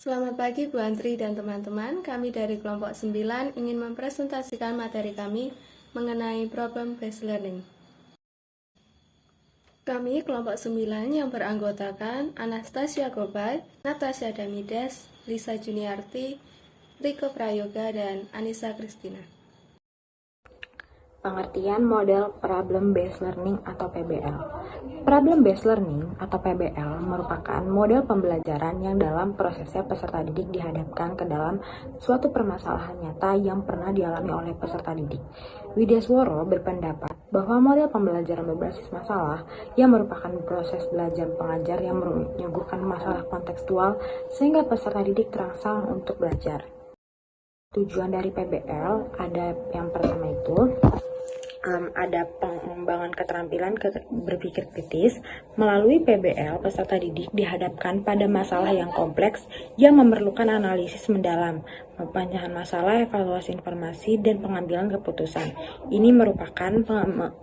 Selamat pagi Bu Antri dan teman-teman. Kami dari kelompok 9 ingin mempresentasikan materi kami mengenai problem based learning. Kami kelompok 9 yang beranggotakan Anastasia Gobay, Natasha Damidas, Lisa Juniarti, Riko Prayoga, dan Anissa Kristina. Pengertian model Problem Based Learning atau PBL. Problem Based Learning atau PBL merupakan model pembelajaran yang dalam prosesnya peserta didik dihadapkan ke dalam suatu permasalahan nyata yang pernah dialami oleh peserta didik. Widyasworo berpendapat bahwa model pembelajaran berbasis masalah yang merupakan proses belajar pengajar yang menyuguhkan masalah kontekstual sehingga peserta didik terangsang untuk belajar. Tujuan dari PBL ada yang pertama itu ada pengembangan keterampilan berpikir kritis. Melalui PBL, peserta didik dihadapkan pada masalah yang kompleks yang memerlukan analisis mendalam, pemecahan masalah, evaluasi informasi, dan pengambilan keputusan. Ini merupakan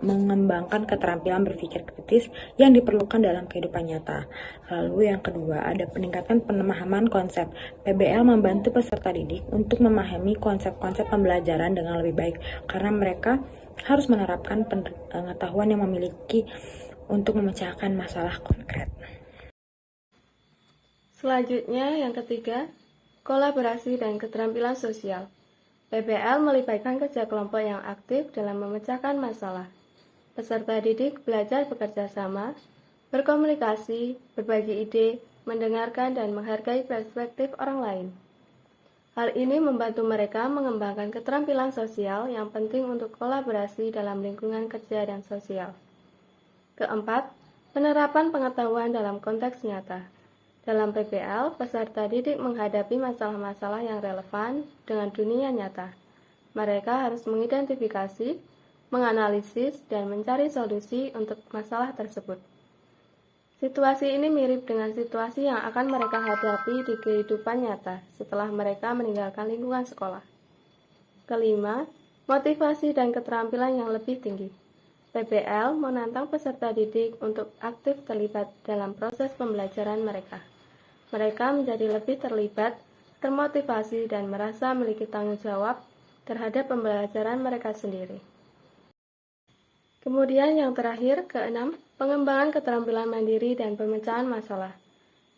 mengembangkan keterampilan berpikir kritis yang diperlukan dalam kehidupan nyata. Lalu yang kedua, ada peningkatan pemahaman konsep. PBL membantu peserta didik untuk memahami konsep-konsep pembelajaran dengan lebih baik, karena mereka harus menerapkan pengetahuan yang memiliki untuk memecahkan masalah konkret. Selanjutnya, yang ketiga, kolaborasi dan keterampilan sosial. PBL melibatkan kerja kelompok yang aktif dalam memecahkan masalah. Peserta didik belajar bekerja sama, berkomunikasi, berbagi ide, mendengarkan, dan menghargai perspektif orang lain. Hal ini membantu mereka mengembangkan keterampilan sosial yang penting untuk kolaborasi dalam lingkungan kerja dan sosial. Keempat, penerapan pengetahuan dalam konteks nyata. Dalam PBL, peserta didik menghadapi masalah-masalah yang relevan dengan dunia nyata. Mereka harus mengidentifikasi, menganalisis, dan mencari solusi untuk masalah tersebut. Situasi ini mirip dengan situasi yang akan mereka hadapi di kehidupan nyata setelah mereka meninggalkan lingkungan sekolah. Kelima, motivasi dan keterampilan yang lebih tinggi. PBL menantang peserta didik untuk aktif terlibat dalam proses pembelajaran mereka. Mereka menjadi lebih terlibat, termotivasi, dan merasa memiliki tanggung jawab terhadap pembelajaran mereka sendiri. Kemudian yang terakhir, keenam, pengembangan keterampilan mandiri dan pemecahan masalah.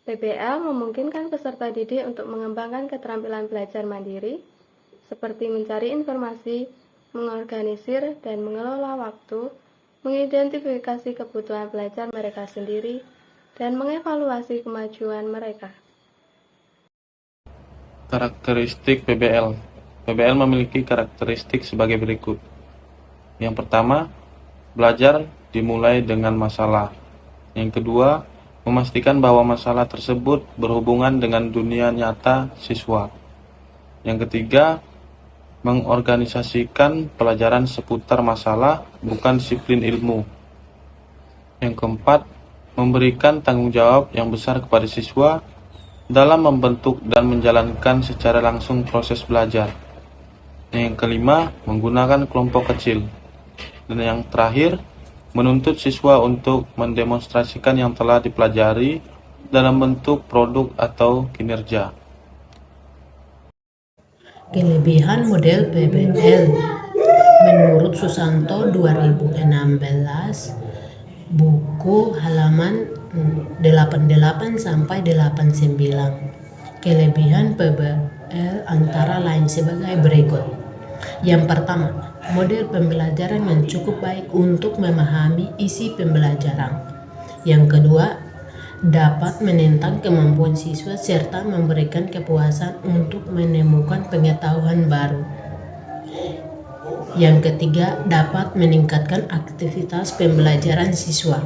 PBL memungkinkan peserta didik untuk mengembangkan keterampilan belajar mandiri, seperti mencari informasi, mengorganisir dan mengelola waktu, mengidentifikasi kebutuhan belajar mereka sendiri, dan mengevaluasi kemajuan mereka. Karakteristik PBL. PBL memiliki karakteristik sebagai berikut. Yang pertama, belajar dimulai dengan masalah. Yang kedua, memastikan bahwa masalah tersebut berhubungan dengan dunia nyata siswa. Yang ketiga, mengorganisasikan pelajaran seputar masalah, bukan disiplin ilmu. Yang keempat, memberikan tanggung jawab yang besar kepada siswa dalam membentuk dan menjalankan secara langsung proses belajar. Yang kelima, menggunakan kelompok kecil. Dan yang terakhir, menuntut siswa untuk mendemonstrasikan yang telah dipelajari dalam bentuk produk atau kinerja. Kelebihan model PBL menurut Susanto 2016, buku halaman 88 sampai 89. Kelebihan PBL antara lain sebagai berikut. Yang pertama, model pembelajaran yang cukup baik untuk memahami isi pembelajaran. Yang kedua, dapat menentang kemampuan siswa serta memberikan kepuasan untuk menemukan pengetahuan baru. Yang ketiga, dapat meningkatkan aktivitas pembelajaran siswa.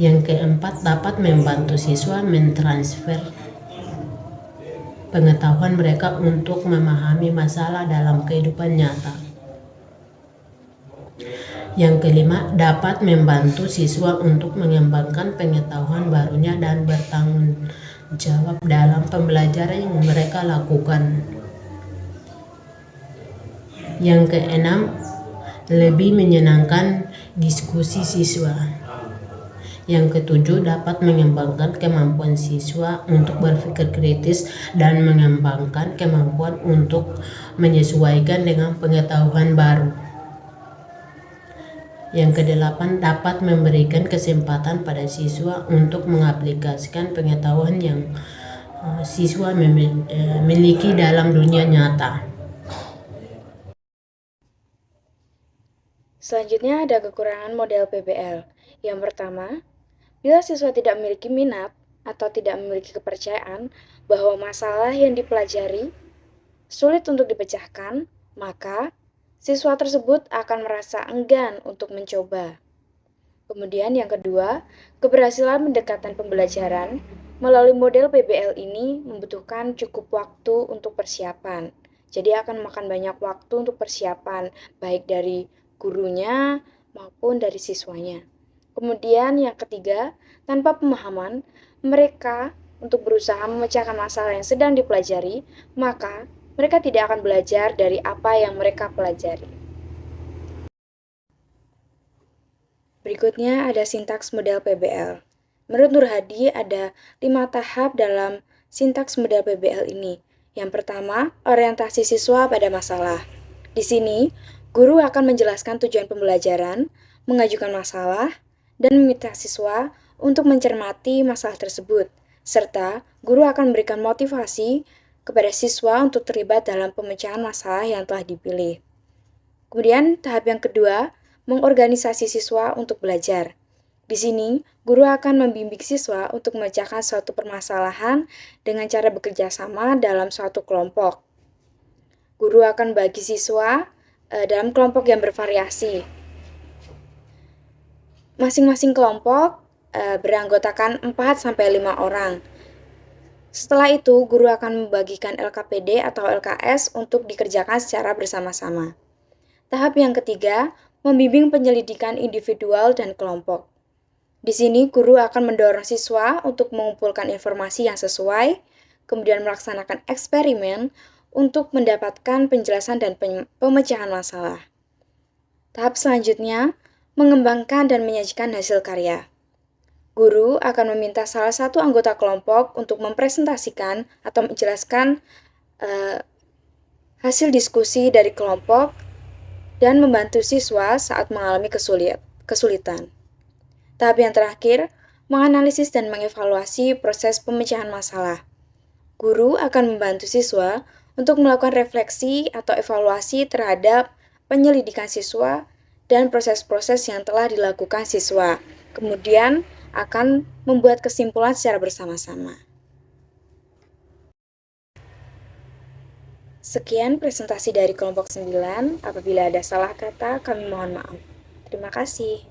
Yang keempat, dapat membantu siswa mentransfer pengetahuan mereka untuk memahami masalah dalam kehidupan nyata. Yang kelima, dapat membantu siswa untuk mengembangkan pengetahuan barunya dan bertanggung jawab dalam pembelajaran yang mereka lakukan. Yang keenam, lebih menyenangkan diskusi siswa. Yang ketujuh, dapat mengembangkan kemampuan siswa untuk berpikir kritis dan mengembangkan kemampuan untuk menyesuaikan dengan pengetahuan baru. Yang kedelapan, dapat memberikan kesempatan pada siswa untuk mengaplikasikan pengetahuan yang siswa miliki dalam dunia nyata. Selanjutnya ada kekurangan model PBL. Yang pertama, bila siswa tidak memiliki minat atau tidak memiliki kepercayaan bahwa masalah yang dipelajari sulit untuk dipecahkan, maka siswa tersebut akan merasa enggan untuk mencoba. Kemudian yang kedua, keberhasilan pendekatan pembelajaran melalui model PBL ini membutuhkan cukup waktu untuk persiapan. Jadi akan memakan banyak waktu untuk persiapan, baik dari gurunya maupun dari siswanya. Kemudian yang ketiga, tanpa pemahaman mereka untuk berusaha memecahkan masalah yang sedang dipelajari, maka mereka tidak akan belajar dari apa yang mereka pelajari. Berikutnya ada sintaks model PBL. Menurut Nur Hadi ada 5 tahap dalam sintaks model PBL ini. Yang pertama, orientasi siswa pada masalah. Di sini, guru akan menjelaskan tujuan pembelajaran, mengajukan masalah, dan meminta siswa untuk mencermati masalah tersebut, serta guru akan memberikan motivasi kepada siswa untuk terlibat dalam pemecahan masalah yang telah dipilih. Kemudian, tahap yang kedua, mengorganisasi siswa untuk belajar. Di sini, guru akan membimbing siswa untuk memecahkan suatu permasalahan dengan cara bekerja sama dalam suatu kelompok. Guru akan bagi siswa dalam kelompok yang bervariasi. Masing-masing kelompok beranggotakan 4-5 orang. Setelah itu, guru akan membagikan LKPD atau LKS untuk dikerjakan secara bersama-sama. Tahap yang ketiga, membimbing penyelidikan individual dan kelompok. Di sini, guru akan mendorong siswa untuk mengumpulkan informasi yang sesuai, kemudian melaksanakan eksperimen untuk mendapatkan penjelasan dan pemecahan masalah. Tahap selanjutnya, mengembangkan dan menyajikan hasil karya. Guru akan meminta salah satu anggota kelompok untuk mempresentasikan atau menjelaskan hasil diskusi dari kelompok dan membantu siswa saat mengalami kesulitan. Tahap yang terakhir, menganalisis dan mengevaluasi proses pemecahan masalah. Guru akan membantu siswa untuk melakukan refleksi atau evaluasi terhadap penyelidikan siswa dan proses-proses yang telah dilakukan siswa. Kemudian akan membuat kesimpulan secara bersama-sama. Sekian presentasi dari kelompok 9. Apabila ada salah kata, kami mohon maaf. Terima kasih.